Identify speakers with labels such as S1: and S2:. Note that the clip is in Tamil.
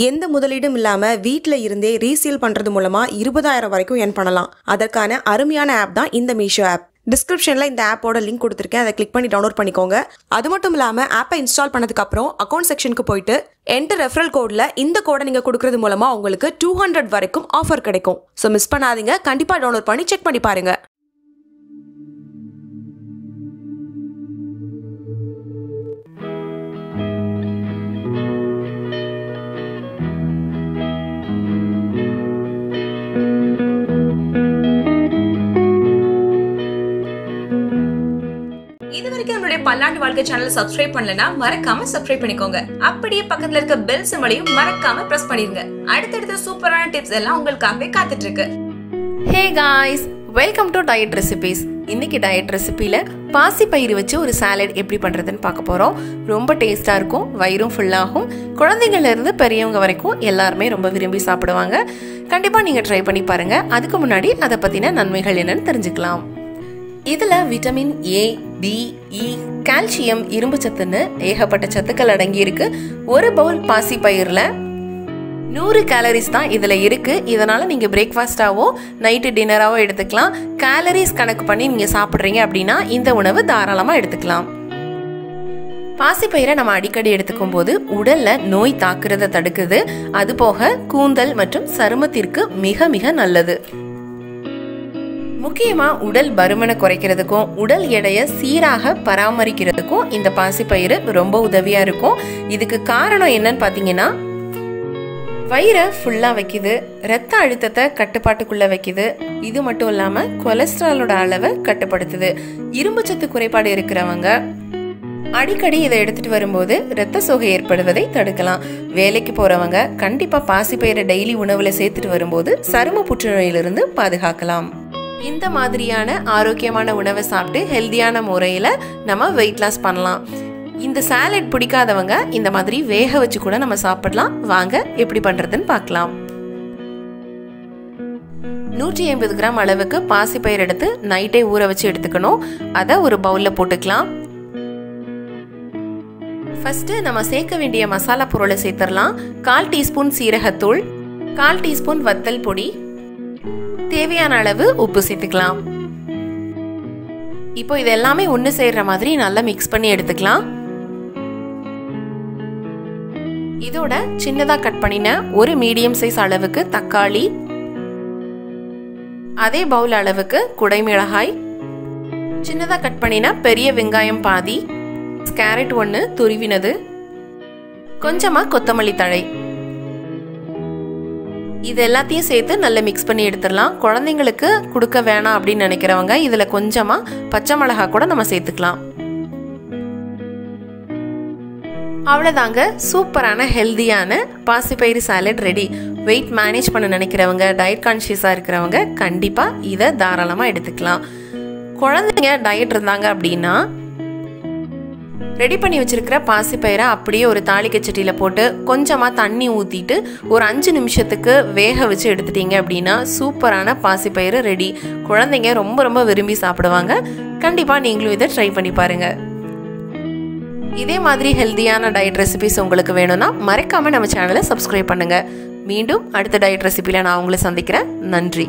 S1: எந்த முதலீடும் இல்லாம வீட்ல இருந்தே ரீசேல் பண்றது மூலமா 20,000 வரைக்கும் earn பண்ணலாம். அதற்கான அருமையான ஆப் தான் இந்த மீஷோ ஆப். டிஸ்கிரிப்ஷன்ல இந்த ஆப்போட லிங்க் கொடுத்திருக்கேன். அதை கிளிக் பண்ணி டவுன்லோட் பண்ணிக்கோங்க. அது மட்டும் இல்லாம ஆப்பை இன்ஸ்டால் பண்ணதுக்கு அப்புறம் அக்கவுண்ட் செக்ஷனுக்கு போயிட்டு என்டர் ரெஃபரல் கோட்ல இந்த கோடை நீங்க கொடுக்கறது மூலமா உங்களுக்கு 200 வரைக்கும் ஆஃபர் கிடைக்கும். சோ மிஸ் பண்ணாதீங்க. கண்டிப்பா டவுன்லோட் பண்ணி செக் பண்ணி பாருங்க. பல்லாண்டு வாழ்க்கை சேனல் சப்ஸ்கிரைப் பண்ணலனா மறக்காம சப்ஸ்கிரைப் பண்ணிக்கோங்க. அப்படியே பக்கத்துல இருக்க பெல் சிம்பலையும் மறக்காம பிரஸ் பண்ணிருங்க. அடுத்தடுத்த சூப்பரான டிப்ஸ் எல்லாம் உங்களுக்காகவே காத்துட்டு இருக்கு.
S2: ஹே guys, welcome to diet recipes. இன்னைக்கு டயட் ரெசிபில பாசி பயிறு வச்சு ஒரு சாலட் எப்படி பண்றதுன்னு பார்க்க போறோம். ரொம்ப டேஸ்டா இருக்கும், வயிறும் ஃபுல் ஆகும். குழந்தைகள்ல இருந்து பெரியவங்க வரைக்கும் எல்லாருமே ரொம்ப விரும்பி சாப்பிடுவாங்க. கண்டிப்பா நீங்க ட்ரை பண்ணி பாருங்க. அதுக்கு முன்னாடி அதை பத்தின நன்மைகள் என்னன்னு தெரிஞ்சுக்கலாம். இதுல vitamin A, B, E, calcium, இரும்பு சத்துன்னு ஏகப்பட்ட சத்துக்கள் அடங்கி இருக்கு. ஒரு பவுல் பாசி பயிர்ல 100 கேலரிஸ் தான் இதுல இருக்கு. இதனால நீங்க பிரேக்ஃபாஸ்டாவோ நைட்டு டின்னராவோ எடுத்துக்கலாம். கேலரிஸ் கணக்கு பண்ணி நீங்க சாப்பிடுறீங்க அப்படின்னா இந்த உணவு தாராளமா எடுத்துக்கலாம். பாசிப்பயிரை நம்ம அடிக்கடி எடுத்துக்கும் போது உடல்ல நோய் தாக்குறத தடுக்குது. அது போக கூந்தல் மற்றும் சருமத்திற்கு மிக மிக நல்லது. முக்கியமா உடல் பருமனை குறைக்கிறதுக்கும் உடல் எடையை சீராக பராமரிக்கிறதுக்கும் இந்த பாசிப்பயிறு ரொம்ப உதவியா இருக்கும். இதுக்கு காரணம் என்னன்னு பாத்தீங்கன்னா, வயிறை ஃபுல்லா வைக்குது, ரத்த அழுத்தத்தை கட்டுப்பாட்டுக்குள்ள வைக்குது. இது மட்டும் இல்லாம கொலஸ்ட்ராலோட அளவை கட்டுப்படுத்துது. இரும்பு சத்து குறைபாடு இருக்கிறவங்க அடிக்கடி இதை எடுத்துட்டு வரும்போது ரத்த சோகை ஏற்படுவதை தடுக்கலாம். வேலைக்கு போறவங்க கண்டிப்பா பாசிப்பயிரை டெய்லி உணவுல சேர்த்துட்டு வரும்போது சரும புற்றுநோயிலிருந்து பாதுகாக்கலாம். இந்த மாதிரியான ஆரோக்கியமான உணவை சாப்பிட்டு ஹெல்தியான முறையில நம்ம வெயிட் லாஸ் பண்ணலாம். இந்த சாலட் பிடிக்காதவங்க இந்த மாதிரி வேக வச்சு கூட நம்ம சாப்பிடலாம். வாங்க எப்படி பண்றதுன்னு பார்க்கலாம். 150 கிராம் அளவுக்கு பாசிப்பயிர் எடுத்து நைட்டே ஊற வச்சு எடுத்துக்கணும். அதை ஒரு பவுல்ல போட்டுக்கலாம். ஃபர்ஸ்ட் நம்ம சேர்க்க வேண்டிய மசாலா பொருளை சேர்த்துடலாம். 1/4 டீஸ்பூன் சீரகத்தூள், 1/4 டீஸ்பூன் வத்தல் பொடி, தேவையான அளவு உப்பு சேர்த்துக்கலாம். இப்போ இது எல்லாமே ஒன்று சேர்ற மாதிரி நல்லா மிக்ஸ் பண்ணி எடுத்துக்கலாம். இதோட சின்னதா கட் பண்ணின ஒரு மீடியம் சைஸ் அளவுக்கு தக்காளி, அதே பவுல் அளவுக்கு குடைமிளகாய், சின்னதா கட் பண்ணின பெரிய வெங்காயம் பாதி, கேரட் 1 துருவினது, கொஞ்சமா கொத்தமல்லி தழை, இது எல்லாத்தையும் சேர்த்து நல்லா மிக்ஸ் பண்ணி எடுத்துடலாம். குழந்தைங்களுக்கு கொடுக்க வேணாம் அப்படின்னு நினைக்கிறவங்க இதுல கொஞ்சமா பச்சை மிளகாய் கூட நம்ம சேர்த்துக்கலாம். அவ்வளவுதாங்க, சூப்பரான ஹெல்தியான பாசிப்பயிறு சாலட் ரெடி. வெயிட் மேனேஜ் பண்ண நினைக்கிறவங்க, டயட் கான்ஷியஸா இருக்கிறவங்க கண்டிப்பா இதை தாராளமா எடுத்துக்கலாம். குழந்தைங்க டயட் இருந்தாங்க அப்படின்னா ரெடி பண்ணி வச்சிருக்கிற பாசிப்பயிரை அப்படியே ஒரு தாளிக்க சட்டியில போட்டு கொஞ்சமா தண்ணி ஊத்திட்டு ஒரு 5 நிமிஷத்துக்கு வேக வச்சு எடுத்துட்டீங்க அப்படின்னா சூப்பரான பாசிப்பயிறு ரெடி. குழந்தைங்க ரொம்ப ரொம்ப விரும்பி சாப்பிடுவாங்க. கண்டிப்பா நீங்களும் இதை ட்ரை பண்ணி பாருங்க. இதே மாதிரி ஹெல்தியான டயட் ரெசிபிஸ் உங்களுக்கு வேணும்னா மறக்காம நம்ம சேனலை சப்ஸ்கிரைப் பண்ணுங்க. மீண்டும் அடுத்த டயட் ரெசிபில நான் உங்களை சந்திக்கிறேன். நன்றி.